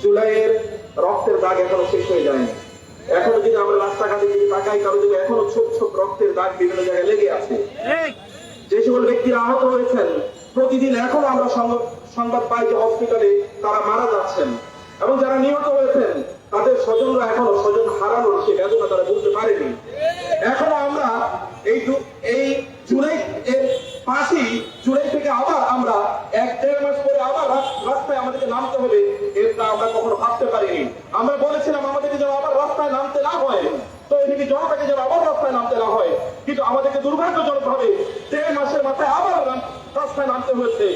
জুলাইয়ের রক্তের দাগ এখনো শেষ হয়ে যায়নি। এখনো যদি আমরা রাস্তাঘাটে যদি তাকাই, কারো যদি এখনো ছোট ছোট রক্তের দাগ বিভিন্ন জায়গায় লেগে আছে। যে সকল ব্যক্তিরা আহত হয়েছেন, প্রতিদিন এখনো আমরা সংবাদ পাই যে হসপিটালে তারা মারা যাচ্ছেন, এবং যারা নিহত হয়েছেন তাদের স্বজনরা এখনো স্বজন হারানোর সে বেদনা তারা বুঝতে পারেনি। এখনো আমরা এই জুলাই এর পাশই, জুলাই থেকে আবার আমরা 1-1.5 মাস পরে আবার রাস্তায় আমাদেরকে নামতে হবে, এটা আমরা কখনো ভাবতে পারিনি। আমরা বলেছিলাম আমাদেরকে যেন আবার রাস্তায় নামতে না হয়, তো এদিকে জনতাকে যেন আবার রাস্তায় নামতে না হয়, কিন্তু আমাদেরকে দুর্ভাগ্যজনক ভাবে 1.5 মাসের মাথায় আবার রাস্তায় নামতে হয়েছে।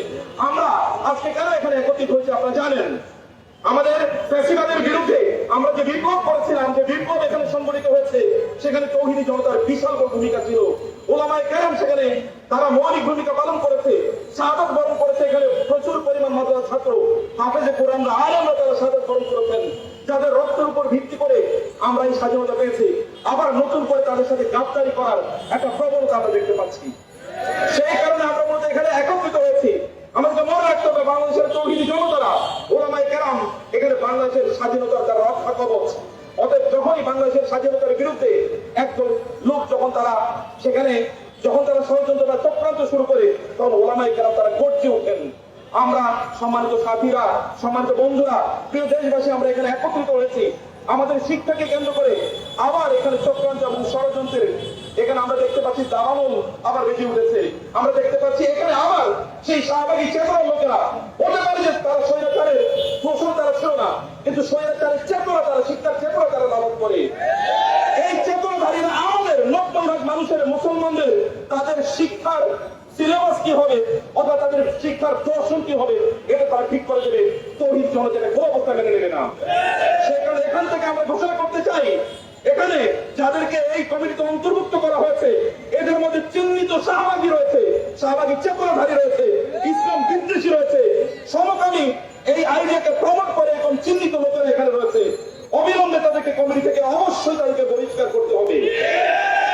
আমরা আজকে কেন এখানে একত্রিত হয়েছি আপনারা জানেন। আমাদের ফ্যাসিবাদের বিরুদ্ধে আমরা যে বিপ্লব করেছিলাম, যে বিপ্লব এখানে সংগঠিত হয়েছে, সেখানে তৌহিদি জনতার বিশাল বড় ভূমিকা ছিল। ওলামায়ে কেরাম সেখানে তারা মৌলিক ভূমিকা পালন করেছে, শাহাদাত বরণ করেছে। এখানে প্রচুর পরিমাণ মাদ্রাসা ছাত্র, হাফেজে কোরআনরা, আলেমরা তারা শাহাদাত বরণ করেছেন, যাদের রক্তের উপর ভিত্তি করে আমরা এই স্বাধীনতা পেয়েছি। আবার নতুন করে তাদের সাথে গাদ্দারি করার একটা প্রবণতা আমরা দেখতে পাচ্ছি। সেই কারণে আমরা মূলত এখানে একত্রিত হয়েছি। আমাদেরকে মনে রাখতে হবে, বাংলাদেশের তৌহিদি জনতারা, ওলামায়ে কেরাম এখানে বাংলাদেশের স্বাধীনতার তারা রক্ষা কবচ। অতএব যখনই বাংলাদেশের স্বাধীনতার বিরুদ্ধে একজন লোক যখন তারা ষড়যন্ত্র বা চক্রান্ত শুরু করে, তখন ওলামায়ে কেরাম তারা গর্জে ওঠেন। আমরা সম্মানিত সাথীরা, সম্মানিত বন্ধুরা, প্রিয় দেশবাসী, আমরা এখানে একত্রিত হয়েছি আমাদের শিক্ষাকে কেন্দ্র করে। আবার এখানে চক্রান্ত এবং ষড়যন্ত্রের এখানে আমরা দেখতে পাচ্ছি দাবানল আবার বেজে উঠেছে। আমরা দেখতে পাচ্ছি এখানে আবার সেই শাহবাগী চেতনার লোকেরা, হতে পারে যে তারা স্বৈরাচারের শোষণ তারা ছিল না, কিন্তু স্বৈরাচারের চেতনা, তারা শিক্ষার চেতনা তারা লালন করে। এই চেতনাধারীরা আমাদের 90% মানুষের, মুসলমানদের তাদের শিক্ষার সিলেবাস কি হবে অথবা তাদের শিক্ষার দর্শন কি হবে, এটা তারা ঠিক করে দেবে। তৌহিদ জনতা কোনো অবস্থা মেনে নেবে না। সেই কারণে এখান থেকে আমরা ঘোষণা করতে চাই, এখানে যাদেরকে এই কমিটিতে অন্তর্ভুক্ত করা হয়েছে, এদের মধ্যে চিহ্নিত শাহবাগী রয়েছে, শাহবাগী চেতনাধারী রয়েছে, ইসলাম বিদ্বেষী রয়েছে, সমকামী এই আইডিয়াকে প্রমোট করে এখন চিহ্নিত লোকেরা এখানে রয়েছে। অবিলম্বে তাদেরকে কমিটি থেকে অবশ্যই তাদেরকে বহিষ্কার করতে হবে।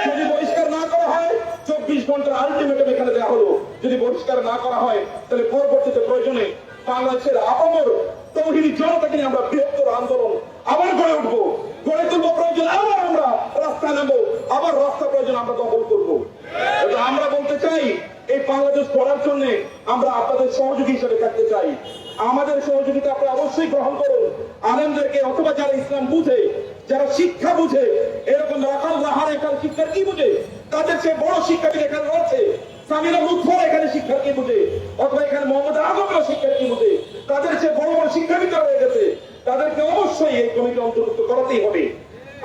যদি বহিষ্কার না করা হয়, 24 ঘন্টার আলটিমেটাম এখানে দেওয়া হলো। যদি বহিষ্কার না করা হয়, তাহলে পরবর্তীতে প্রয়োজনে বাংলাদেশের আপামর তৌহিদি জনতাকে নিয়ে আমরা বৃহত্তর আন্দোলন আবার গড়ে উঠবো, গড়ে তুলবো। প্রয়োজন আবার আমরা রাস্তায় নেবো, আবার রাস্তা প্রয়োজন আমরা দখল করবো। আমরা বলতে চাই, এই বাংলাদেশ গড়ার জন্য আমরা আপনাদের সহযোগী হিসেবে থাকতে চাই। আমাদের সহযোগিতা আপনারা অবশ্যই গ্রহণ করুন। আলেমদেরকে, অথবা যারা ইসলাম বুঝে, যারা শিক্ষা বুঝে, এরকম রাখাল রাহার এখানে শিক্ষার কি বুঝে, তাদের চেয়ে বড় শিক্ষাবিদ এখানে রয়েছে। সামিরা লুৎফর এখানে শিক্ষার কি বুঝে, অথবা এখানে মোহাম্মদ আজমরা শিক্ষার কি বুঝে, তাদের চেয়ে বড় বড় শিক্ষাবিদ রয়ে গেছে। তাদেরকে অবশ্যই এই কমিটি অন্তর্ভুক্ত করাতেই হবে।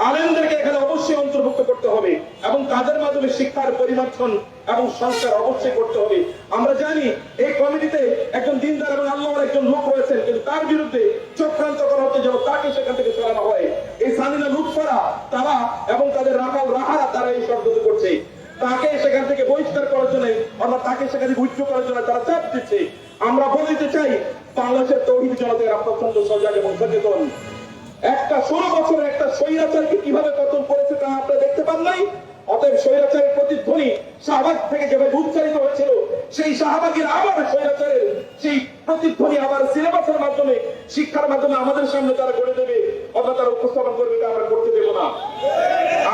আলেমদেরকে এখানে অবশ্যই অন্তর্ভুক্ত করতে হবে, এবং তাদের মাধ্যমে শিক্ষার পরিবর্তন এবং সংস্কার অবশ্যই করতে হবে। আমরা জানি এই কমিটিতে একজন দিনদার এবং আল্লাহর একজন লোক রয়েছেন, কিন্তু তার বিরুদ্ধে চক্রান্ত করা হচ্ছে যেন তাকে সেখান থেকে সরানো হয়। এই সামিনা লুৎফরা তারা এবং তাদের রাখাল রাহারা তারা এই শব্দ করছে, তাকে সেখান থেকে বহিষ্কার করার জন্য, অর্থাৎ তাকে সেখান থেকে উচ্চ করার জন্য তারা চাপ দিচ্ছে। আমরা বলতে চাই, বাংলাদেশের তৌহিদি জনতার অত্যন্ত সজাগ এবং সচেতন। একটা 16 বছরের একটা স্বৈরাচারকে কিভাবে পতন করেছে তা আপনারা দেখতে পান নাই। অতএব স্বৈরাচারের প্রতিধ্বনি শাহবাগ থেকে যেভাবে উচ্চারিত হয়েছিল, সেই শাহবাগের আবার স্বৈরাচারের সেই প্রতিধ্বনি আবার সিলেবাসের মাধ্যমে, শিক্ষার মাধ্যমে আমাদের সামনে তারা গড়ে দেবে অথবা তারা উপস্থাপন করবে, এটা আমরা করতে দেব না।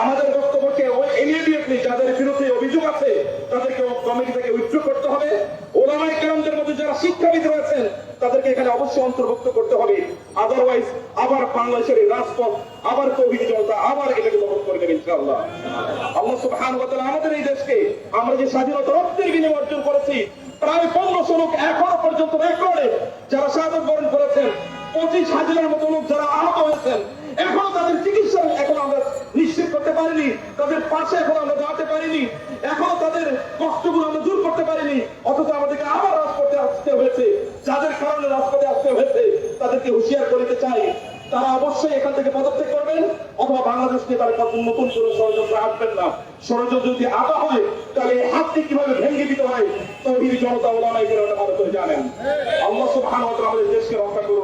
আমাদের বক্তব্যকে ইমিডিয়েটলি যাদের বিরুদ্ধে অভিযোগ আছে তাদেরকে কমিটি থেকে উইথড্র করতে হবে। ওলামায়ে কেরামদের মধ্যে যারা শিক্ষাবিদ রয়েছেন তাদেরকে এখানে অবশ্যই অন্তর্ভুক্ত করতে হবে। আদারওয়াইজ আবার বাংলাদেশের এই রাজপথ, আবার তৌহিদি জনতা আবার এটাকে দখল করে দেবে ইনশাআল্লাহ। আল্লাহ সুবহানাহু ওয়া তাআলা আমাদের এই দেশকে, আমরা যে স্বাধীনতা রক্তের বিনিময়ে অর্জন করেছি, প্রায় 1500 লোক এখনো পর্যন্ত রেকর্ডে যারা শাহাদাত বরণ করেছেন, 25,000-এর মতো লোক যারা আহত হয়েছেন, এখনো তাদের চিকিৎসা এখন আমরা নিশ্চিত করতে পারিনি, তাদের পাশে এখন আমরা দাঁড়াতে পারিনি, এখনো তাদের কষ্টগুলো আমরা দূর করতে পারিনি। অথচ আমাদেরকে আবার রাজপথে আসতে হয়েছে। যাদের কারণে রাজপথে আসতে হয়েছে তাদেরকে হুঁশিয়ার করতে চাই, তারা অবশ্যই এখান থেকে পদত্যাগ করবেন, অথবা বাংলাদেশকে তারা নতুন করে ষড়যন্ত্র আঁটবেন না। ষড়যন্ত্র যদি আঁটা হয়, তাহলে এই হাতটি কিভাবে ভেঙে দিতে হয় তৌহিদি জনতা ওলামায়ে কেরাম ভালো করে জানেন। আল্লাহ সুবহানাহু ওয়া তাআলা আমাদের দেশকে রক্ষা করুন।